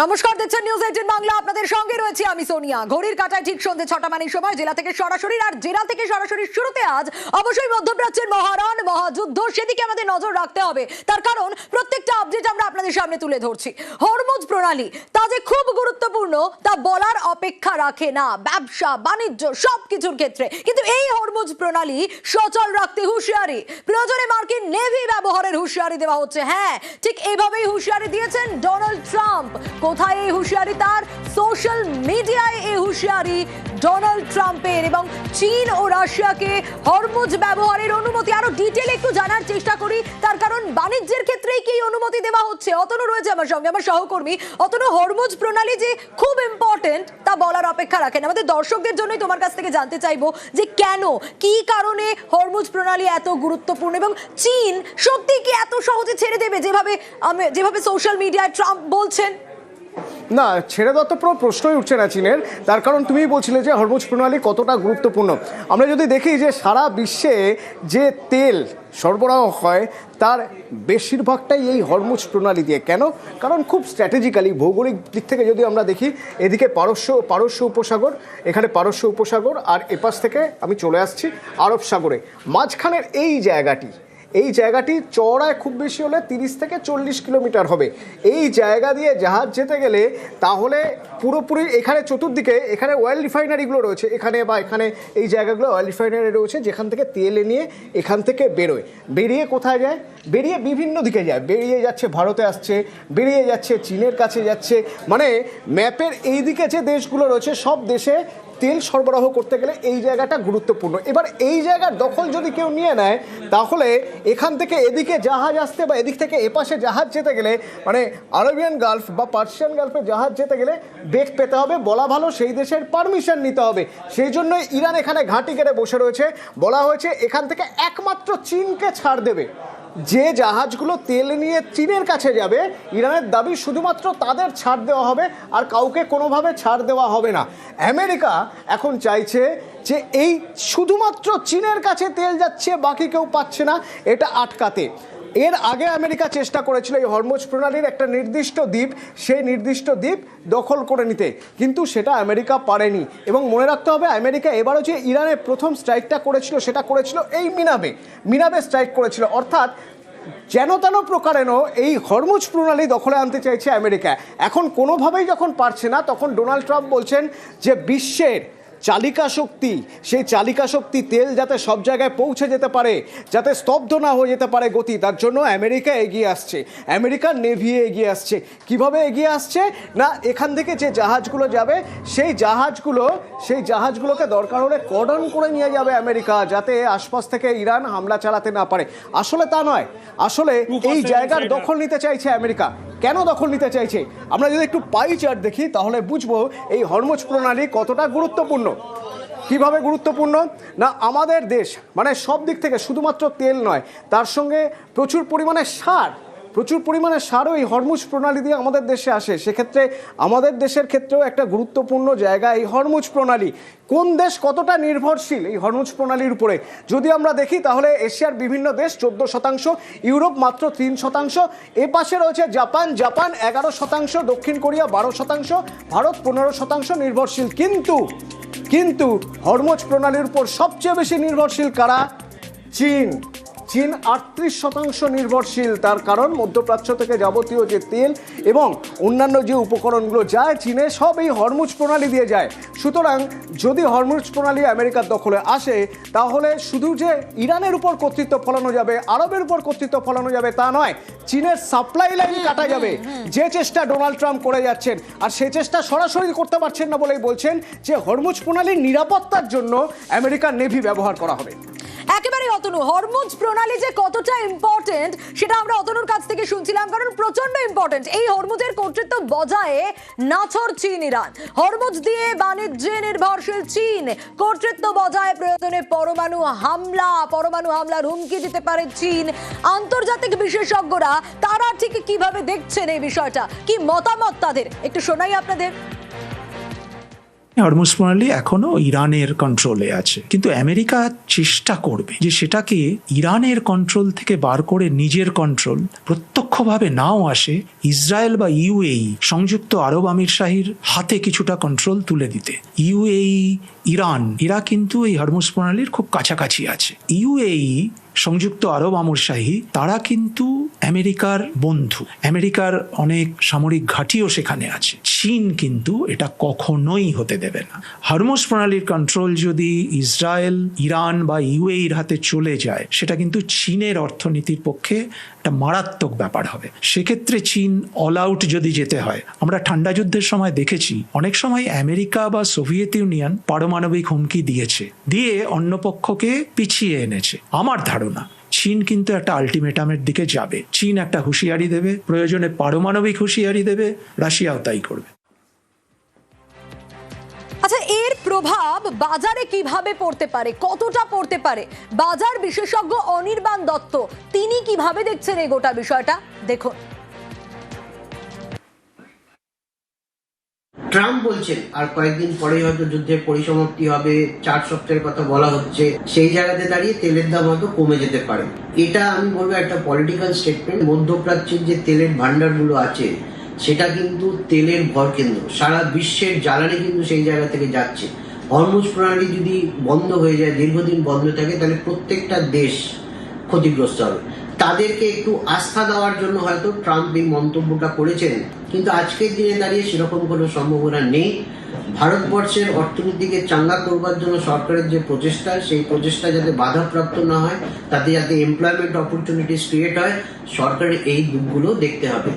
নমস্কার, দেখছেন নিউজ 18 বাংলা। আপনাদের সঙ্গে রয়েছে আমি সোনিয়া। ঘড়ির কাঁটায় ঠিক সন্ধ্যে 6টা মানের সময় জেলা থেকে সরাসরি শুরুতে আজ অবশ্যই মধ্যপ্রাচ্যের মহারণ মহাযুদ্ধ, সেদিকে আমাদের নজর রাখতে হবে। তার কারণ প্রত্যেকটা আপডেট আমরা আপনাদের সামনে তুলে ধরছি। হরমুজ প্রণালী তা যে খুব গুরুত্বপূর্ণ তা বলার অপেক্ষা রাখে না, ব্যবসা বাণিজ্য সবকিছুর ক্ষেত্রে। কিন্তু এই হরমুজ প্রণালী সচল রাখতে হুঁশিয়ারি, প্রয়োজনে মার্কিন নেভি ব্যবহারের হুঁশিয়ারি দেওয়া হচ্ছে। হ্যাঁ, ঠিক এভাবেই হুঁশিয়ারি দিয়েছেন ডোনাল্ড ট্রাম্প। কোথায় এই হুঁশিয়ারি? তার সোশ্যাল মিডিয়ায় এই হুঁশিয়ারি ডোনাল্ড ট্রাম্পের। এবং চীন ও রাশিয়াকে হরমুজ ব্যবহারের অনুমতি আরো ডিটেইলে একটু জানার চেষ্টা করি। তার কারণ বাণিজ্যের ক্ষেত্রেই কি অনুমতি দেওয়া হচ্ছে? অতনু রয়েছে আমার সঙ্গে, আমার সহকর্মী। অতনু, হরমুজ প্রণালী যে খুব ইম্পর্টেন্ট তা বলার অপেক্ষা রাখেন। আমাদের দর্শকদের জন্যই তোমার কাছ থেকে জানতে চাইবো যে কেন, কি কারণে হরমুজ প্রণালী এত গুরুত্বপূর্ণ, এবং চীন সত্যি কি এত সহজে ছেড়ে দেবে যেভাবে সোশ্যাল মিডিয়ায় ট্রাম্প বলছেন? না, ছেড়ে দেওয়ার তো পুরো প্রশ্নই উঠছে না চীনের। তার কারণ তুমিই বলছিলে যে হরমুজ প্রণালী কতটা গুরুত্বপূর্ণ। আমরা যদি দেখি যে সারা বিশ্বে যে তেল সরবরাহ হয় তার বেশিরভাগটাই এই হরমুজ প্রণালী দিয়ে। কেন? কারণ খুব স্ট্র্যাটেজিক্যালি ভৌগোলিক দিক থেকে যদি আমরা দেখি, এদিকে পারস্য উপসাগর, এখানে পারস্য উপসাগর, আর এপাশ থেকে আমি চলে আসছি আরব সাগরে। মাঝখানের এই জায়গাটি চওড়ায় খুব বেশি হলে 30 থেকে 40 কিলোমিটার হবে। এই জায়গা দিয়ে জাহাজ যেতে গেলে তাহলে পুরোপুরি এখানে চতুর্দিকে এখানে অয়েল রিফাইনারিগুলো রয়েছে, এখানে এই জায়গাগুলো অয়েল রিফাইনারি রয়েছে, যেখান থেকে তেল নিয়ে এখান থেকে বেরিয়ে কোথায় যায়? বেরিয়ে বিভিন্ন দিকে যায়। বেরিয়ে যাচ্ছে ভারতে, আসছে, বেরিয়ে যাচ্ছে চীনের কাছে যাচ্ছে। মানে ম্যাপের এই দিকে যে দেশগুলো রয়েছে সব দেশে তেল সরবরাহ করতে গেলে এই জায়গাটা গুরুত্বপূর্ণ। এবার এই জায়গার দখল যদি কেউ নিয়ে নেয়, তাহলে এখান থেকে এদিকে জাহাজ আসতে বা এদিক থেকে এপাশে জাহাজ যেতে গেলে, মানে আরবিয়ান গালফ বা পার্সিয়ান গালফে জাহাজ যেতে গেলে বেগ পেতে হবে, বলা ভালো সেই দেশের পারমিশন নিতে হবে। সেই জন্যই ইরান এখানে ঘাঁটি কেড়ে বসে রয়েছে। বলা হয়েছে এখান থেকে একমাত্র চীনকে ছাড় দেবে। যে জাহাজগুলো তেল নিয়ে চীনের কাছে যাবে, ইরানের দাবি শুধুমাত্র তাদের ছাড় দেওয়া হবে, আর কাউকে কোনোভাবে ছাড় দেওয়া হবে না। আমেরিকা এখন চাইছে যে এই শুধুমাত্র চীনের কাছে তেল যাচ্ছে, বাকি কেউ পাচ্ছে না, এটা আটকাতে। এর আগে আমেরিকা চেষ্টা করেছিল এই হরমুজ প্রণালীর একটা নির্দিষ্ট দ্বীপ, সেই নির্দিষ্ট দ্বীপ দখল করে নিতে, কিন্তু সেটা আমেরিকা পারেনি। এবং মনে রাখতে হবে, আমেরিকা এবারও যে ইরানে প্রথম স্ট্রাইকটা করেছিল সেটা করেছিল এই মিনাবে স্ট্রাইক করেছিল। অর্থাৎ যেন তেন প্রকারেণ এই হরমুজ প্রণালী দখলে আনতে চাইছে আমেরিকা। এখন কোনোভাবেই যখন পারছে না, তখন ডোনাল্ড ট্রাম্প বলছেন যে বিশ্বের চালিকা শক্তি, সেই চালিকা শক্তি তেল যাতে সব জায়গায় পৌঁছে যেতে পারে, যাতে স্তব্ধ না হয়ে যেতে পারে গতি, তার জন্য আমেরিকা এগিয়ে আসছে, আমেরিকার নেভি এগিয়ে আসছে। কিভাবে এগিয়ে আসছে? না, এখান থেকে যে জাহাজগুলো যাবে সেই জাহাজগুলোকে দরকার হলে কর্ডন করে নিয়ে যাবে আমেরিকা, যাতে আশপাশ থেকে ইরান হামলা চালাতে না পারে। আসলে তা নয়, আসলে এই জায়গার দখল নিতে চাইছে আমেরিকা। কেন দখল নিতে চাইছে? আমরা যদি একটু পাই চার্ট দেখি তাহলে বুঝবো এই হরমুজ প্রণালী কতটা গুরুত্বপূর্ণ। কিভাবে গুরুত্বপূর্ণ? না, আমাদের দেশ মানে সব দিক থেকে শুধুমাত্র তেল নয়, তার সঙ্গে প্রচুর পরিমাণে সারও এই হরমুজ প্রণালী দিয়ে আমাদের দেশে আসে। সেক্ষেত্রে আমাদের দেশের ক্ষেত্রেও একটা গুরুত্বপূর্ণ জায়গা এই হরমুজ প্রণালী। কোন দেশ কতটা নির্ভরশীল এই হরমুজ প্রণালীর উপরে যদি আমরা দেখি, তাহলে এশিয়ার বিভিন্ন দেশ 14%, ইউরোপ মাত্র 3%, এ পাশে রয়েছে জাপান 11%, দক্ষিণ কোরিয়া 12%, ভারত 15% নির্ভরশীল। কিন্তু হরমুজ প্রণালীর উপর সবচেয়ে বেশি নির্ভরশীল কারা? চীন 38% নির্ভরশীল। তার কারণ মধ্যপ্রাচ্য থেকে যাবতীয় যে তেল এবং অন্যান্য যে উপকরণগুলো যায় চীনে, সব এই হরমুজ প্রণালী দিয়ে যায়। সুতরাং যদি হরমুজ প্রণালী আমেরিকার দখলে আসে, তাহলে শুধু যে ইরানের উপর কর্তৃত্ব ফলানো যাবে, আরবের উপর কর্তৃত্ব ফলানো যাবে তা নয়, চীনের সাপ্লাই লাইন কাটা যাবে। যে চেষ্টা ডোনাল্ড ট্রাম্প করে যাচ্ছেন, আর সেই চেষ্টা সরাসরি করতে পারছেন না বলেই বলছেন যে হরমুজ প্রণালীর নিরাপত্তার জন্য আমেরিকার নেভি ব্যবহার করা হবে। একেবারে অতনু, হরমুজ প্রণালী যে কতটা ইম্পর্টেন্ট সেটা আমরা অতনুর কাছ থেকে শুনছিলাম, কারণ প্রচন্ড ইম্পর্টেন্ট। এই হরমুজের কর্তৃত্ব বজায়ে নাছোড় চীন ইরান। হরমুজ দিয়ে বাণিজ্যে নির্ভরশীল চীন কর্তৃত্ব বজায় প্রয়োজনে পরমাণু হামলার হুমকি দিতে পারে চীন। আন্তর্জাতিক বিশেষজ্ঞরা তারা ঠিক কিভাবে দেখছেন এই বিষয়টা, কি মতামত তাদের, একটু শোনাই আপনাদের। হরমুজ প্রণালী এখনো ইরানের কন্ট্রোলে আছে, কিন্তু আমেরিকা চেষ্টা করবে যে সেটাকে ইরানের কন্ট্রোল থেকে বার করে নিজের কন্ট্রোল প্রত্যক্ষভাবে নাও আসে ইসরায়েল বা ইউএই সংযুক্ত আরব আমিরশাহীর হাতে কিছুটা কন্ট্রোল তুলে দিতে। ইউএই, ইরান, এরা কিন্তু এই হরমুজ প্রণালীর খুব কাছাকাছি আছে। ইউএই, সংযুক্ত আরব আমিরশাহী, তারা কিন্তু আমেরিকার বন্ধু, আমেরিকার অনেক সামরিক ঘাঁটিও সেখানে আছে। চীন কিন্তু এটা কখনোই হতে দেবে না। হরমুজ প্রণালীর কন্ট্রোল যদি ইসরায়েল, ইরান বা ইউএইর হাতে চলে যায়, সেটা কিন্তু চীনের অর্থনীতির পক্ষে একটা মারাত্মক ব্যাপার হবে। সেক্ষেত্রে চীন অল আউট যদি যেতে হয়, আমরা ঠান্ডা যুদ্ধের সময় দেখেছি অনেক সময় আমেরিকা বা সোভিয়েত ইউনিয়ন পারমাণবিক হুমকি দিয়েছে, দিয়ে অন্য পক্ষকে পিছিয়ে এনেছে। আমার ধারণা চীন কিন্তু একটা আলটিমেটামের দিকে যাবে। চীন একটা হুঁশিয়ারি দেবে, প্রয়োজনে পারমাণবিক হুঁশিয়ারি দেবে, রাশিয়াও তাই করবে। আচ্ছা, এর প্রভাব বাজারে কিভাবে পড়তে পারে, কতটা পড়তে পারে? বাজার বিশেষজ্ঞ অনির্বাণ দত্ত তিনি কিভাবে দেখছেন এই গোটা বিষয়টা, দেখুন। ট্রাম্প বলছেন আর কয়েকদিন পরেই হয়তো যুদ্ধের পরিসমাপ্তি হবে, 4 সপ্তাহের কথা বলা হচ্ছে। সেই জায়গাতে দাঁড়িয়ে তেলের দাম হয়তো কমে যেতে পারে। এটা আমি বলবো একটা পলিটিক্যাল স্টেটমেন্ট। মধ্যপ্রাচ্যের যে তেলের ভান্ডারগুলো আছে সেটা কিন্তু তেলের ভরকেন্দ্র, সারা বিশ্বের জ্বালানি কিন্তু সেই জায়গা থেকে যাচ্ছে। হরমুজ প্রণালী যদি বন্ধ হয়ে যায়, দীর্ঘদিন বন্ধ থাকে, তাহলে প্রত্যেকটা দেশ ক্ষতিগ্রস্ত হবে। তাদেরকে একটু আস্থা দেওয়ার জন্য হয়তো ট্রাম্প এই মন্তব্যটা করেছেন, কিন্তু আজকের দিনে দাঁড়িয়ে সেরকম কোনো সম্ভাবনা নেই। ভারতবর্ষের অর্থনীতিকে চাঙ্গা করবার জন্য সরকারের যে প্রচেষ্টা, সেই প্রচেষ্টা যাতে বাধাপ্রাপ্ত না হয়, তাতে যাতে এমপ্লয়মেন্ট অপরচুনিটিস ক্রিয়েট হয়, সরকারের এই দিকগুলো দেখতে হবে।